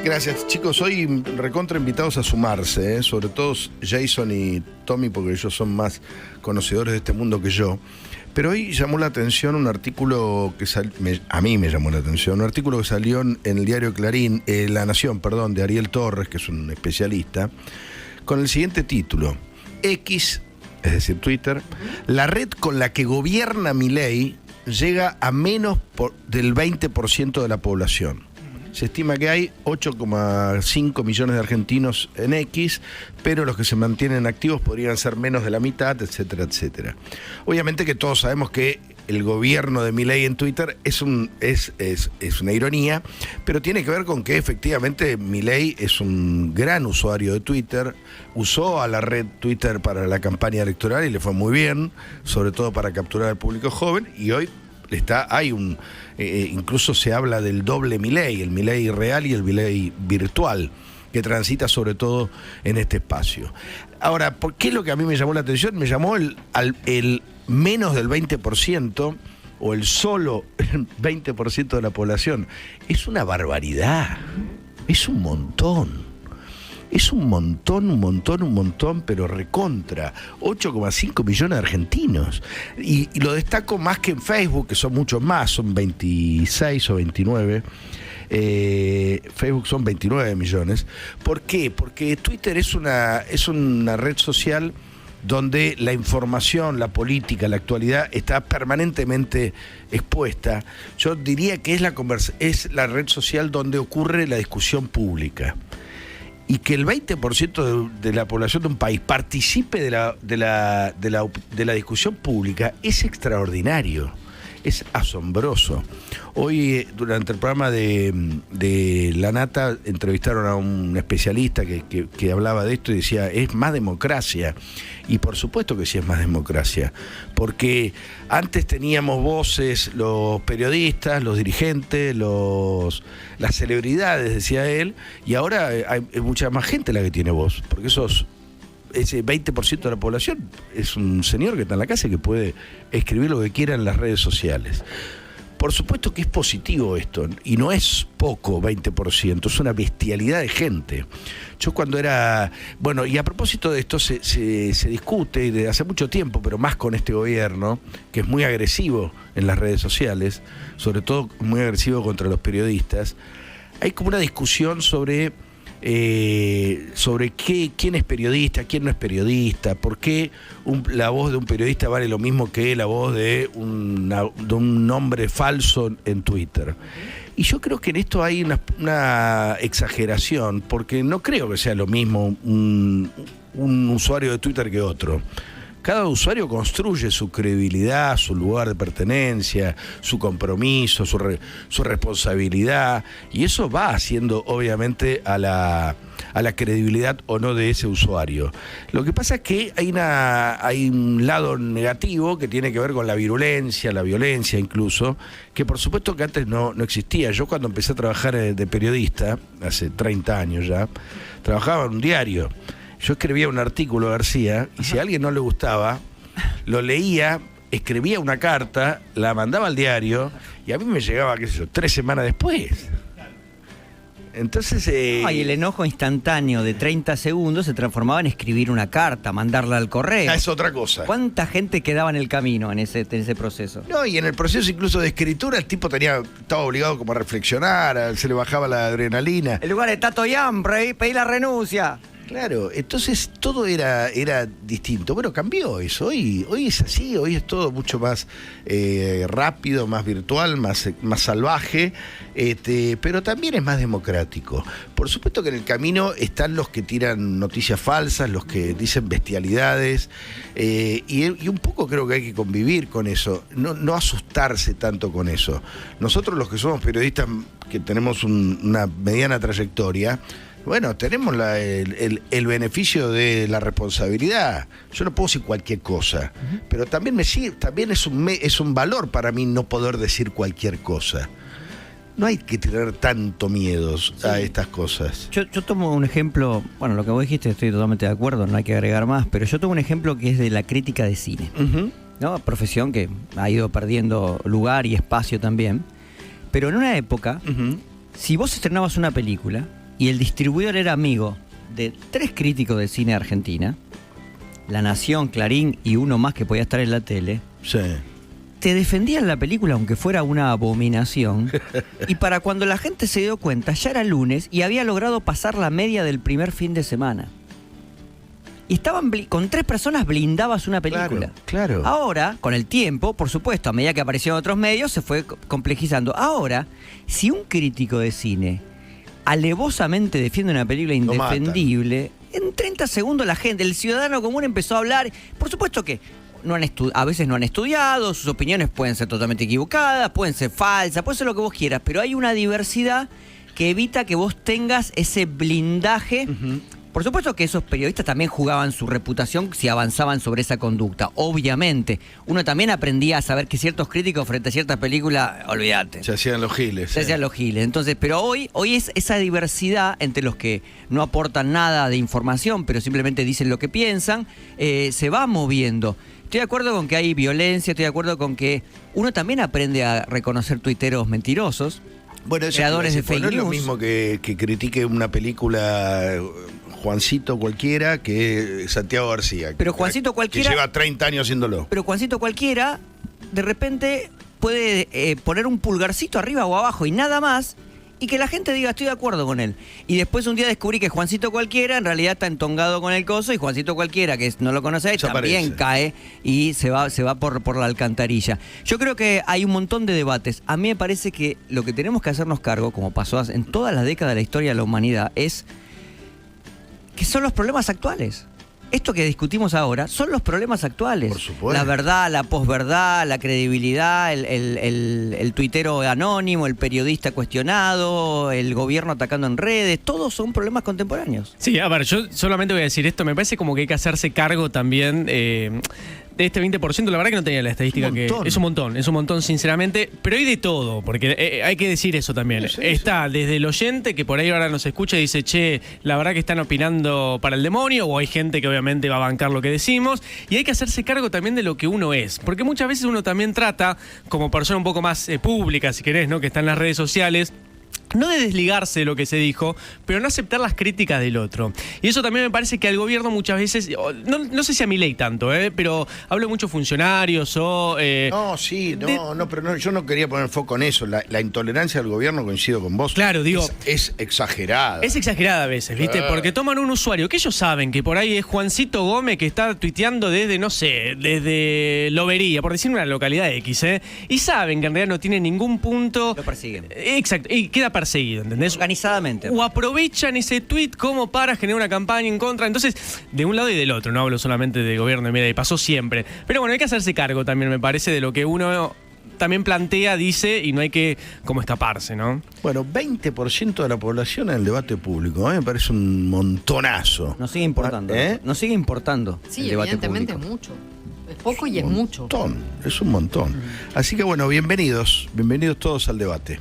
Gracias, chicos. Hoy recontra invitados a sumarse, sobre todo Jason y Tommy, porque ellos son más conocedores de este mundo que yo. Pero hoy llamó la atención un artículo que a mí me llamó la atención, un artículo que salió en el diario Clarín, La Nación, perdón, de Ariel Torres, que es un especialista, con el siguiente título: X, es decir, Twitter, la red con la que gobierna Milei llega a menos del 20% de la población. Se estima que hay 8,5 millones de argentinos en X, pero los que se mantienen activos podrían ser menos de la mitad, etcétera, etcétera. Obviamente que todos sabemos que el gobierno de Milei en Twitter es una ironía, pero tiene que ver con que efectivamente Milei es un gran usuario de Twitter, usó a la red Twitter para la campaña electoral y le fue muy bien, sobre todo para capturar al público joven, y hoy incluso se habla del doble Milei, el Milei real y el Milei virtual, que transita sobre todo en este espacio. Ahora, ¿por qué lo que a mí me llamó la atención? Me llamó el menos del 20% o el solo 20% de la población. Es una barbaridad, es un montón. Es un montón, pero recontra. 8,5 millones de argentinos. Y lo destaco más que en Facebook, que son muchos más, son 26 o 29. Facebook son 29 millones. ¿Por qué? Porque Twitter es una red social donde la información, la política, la actualidad está permanentemente expuesta. Yo diría que es la red social donde ocurre la discusión pública. Y que el 20% de la población de un país participe de la discusión pública es extraordinario, es asombroso. Hoy, durante el programa de La Nata, entrevistaron a un especialista que hablaba de esto y decía, es más democracia. Y por supuesto que sí es más democracia, porque antes teníamos voces, los periodistas, los dirigentes, las celebridades, decía él, y ahora hay mucha más gente la que tiene voz, porque ese 20% de la población es un señor que está en la casa y que puede escribir lo que quiera en las redes sociales. Por supuesto que es positivo esto, y no es poco, 20%, es una bestialidad de gente. Yo cuando era... Bueno, y a propósito de esto se discute desde hace mucho tiempo, pero más con este gobierno, que es muy agresivo en las redes sociales, sobre todo muy agresivo contra los periodistas. Hay como una discusión sobre quién es periodista, quién no es periodista, por qué la voz de un periodista vale lo mismo que la voz de un nombre falso en Twitter. Y yo creo que en esto hay una exageración, porque no creo que sea lo mismo un usuario de Twitter que otro. Cada usuario construye su credibilidad, su lugar de pertenencia, su compromiso, su responsabilidad, y eso va haciendo obviamente a la credibilidad o no de ese usuario. Lo que pasa es que hay un lado negativo que tiene que ver con la virulencia, la violencia incluso, que por supuesto que antes no existía. Yo cuando empecé a trabajar de periodista, hace 30 años ya, trabajaba en un diario. Yo escribía un artículo, García, y si a alguien no le gustaba, lo leía, escribía una carta, la mandaba al diario, y a mí me llegaba, 3 semanas después. Entonces... y el enojo instantáneo de 30 segundos se transformaba en escribir una carta, mandarla al correo. Es otra cosa. ¿Cuánta gente quedaba en el camino en ese proceso? No, y en el proceso incluso de escritura el tipo estaba obligado como a reflexionar, se le bajaba la adrenalina. En lugar de Tato y hambre, pedí la renuncia. Claro, entonces todo era distinto. Bueno, cambió eso. Hoy es así, hoy es todo mucho más rápido, más virtual, más salvaje, pero también es más democrático. Por supuesto que en el camino están los que tiran noticias falsas, los que dicen bestialidades, y un poco creo que hay que convivir con eso, no asustarse tanto con eso. Nosotros los que somos periodistas, que tenemos una mediana trayectoria, bueno, tenemos el beneficio de la responsabilidad. Yo no puedo decir cualquier cosa, pero también es un valor para mí no poder decir cualquier cosa. No hay que tener tanto miedo a estas cosas. Yo tomo un ejemplo, bueno, lo que vos dijiste estoy totalmente de acuerdo, no hay que agregar más, pero yo tomo un ejemplo que es de la crítica de cine, ¿no? Profesión que ha ido perdiendo lugar y espacio también, pero en una época, si vos estrenabas una película, y el distribuidor era amigo de 3 críticos de cine Argentina, La Nación, Clarín y uno más que podía estar en la tele, Sí. te defendían la película aunque fuera una abominación, y para cuando la gente se dio cuenta ya era lunes y había logrado pasar la media del primer fin de semana. Y estaban con 3 personas blindabas una película. Claro. Ahora, con el tiempo, por supuesto, a medida que aparecieron otros medios, se fue complejizando. Ahora, si un crítico de cine alevosamente defiende una película indefendible, en 30 segundos la gente, el ciudadano común empezó a hablar. Por supuesto que a veces no han estudiado, sus opiniones pueden ser totalmente equivocadas, pueden ser falsas, puede ser lo que vos quieras, pero hay una diversidad que evita que vos tengas ese blindaje. Por supuesto que esos periodistas también jugaban su reputación si avanzaban sobre esa conducta. Obviamente, uno también aprendía a saber que ciertos críticos frente a ciertas películas, olvídate. Se hacían los giles. Se hacían los giles. Entonces, pero hoy es esa diversidad entre los que no aportan nada de información, pero simplemente dicen lo que piensan, se va moviendo. Estoy de acuerdo con que hay violencia, estoy de acuerdo con que uno también aprende a reconocer tuiteros mentirosos. Bueno, creadores de fake news. No es lo news. mismo que critique una película Juancito cualquiera que Santiago García. Pero Juancito cualquiera... Que lleva 30 años haciéndolo. Pero Juancito cualquiera, de repente, puede poner un pulgarcito arriba o abajo y nada más, y que la gente diga, estoy de acuerdo con él. Y después un día descubrí que Juancito cualquiera en realidad está entongado con el coso, y Juancito cualquiera, que no lo conoce, también cae y se va por la alcantarilla. Yo creo que hay un montón de debates. A mí me parece que lo que tenemos que hacernos cargo, como pasó en todas las décadas de la historia de la humanidad, es que son los problemas actuales. Esto que discutimos ahora son los problemas actuales. Por supuesto. La verdad, la posverdad, la credibilidad, el tuitero anónimo, el periodista cuestionado, el gobierno atacando en redes, todos son problemas contemporáneos. Sí, a ver, yo solamente voy a decir esto, me parece como que hay que hacerse cargo también de este 20%, la verdad que no tenía la estadística, que es un montón sinceramente, pero hay de todo, porque hay que decir eso también. Sí, está desde el oyente que por ahí ahora nos escucha y dice, che, la verdad que están opinando para el demonio, o hay gente que obviamente va a bancar lo que decimos, y hay que hacerse cargo también de lo que uno es, porque muchas veces uno también trata, como persona un poco más pública, si querés, ¿no?, que está en las redes sociales, no de desligarse de lo que se dijo, pero no aceptar las críticas del otro. Y eso también me parece que al gobierno muchas veces, no sé si a Milei tanto, pero hablo de muchos funcionarios o... pero yo no quería poner foco en eso. La intolerancia del gobierno, coincido con vos. Claro, digo... Es exagerada. Es exagerada a veces, ¿viste? Porque toman un usuario que ellos saben que por ahí es Juancito Gómez, que está tuiteando desde, no sé, desde Lobería, por decir una localidad X, y saben que en realidad no tiene ningún punto... Lo persiguen. Exacto, y queda perseguido, ¿entendés? Organizadamente. O aprovechan ese tuit como para generar una campaña en contra. Entonces, de un lado y del otro, no hablo solamente de gobierno de Milei, pasó siempre. Pero bueno, hay que hacerse cargo también, me parece, de lo que uno también plantea, dice, y no hay que como escaparse, ¿no? Bueno, 20% de la población en el debate público, me parece un montonazo. Nos sigue importando. Nos sigue importando. Sí, el debate evidentemente público. mucho. Es poco y es mucho. Es un montón. Así que bueno, bienvenidos todos al debate.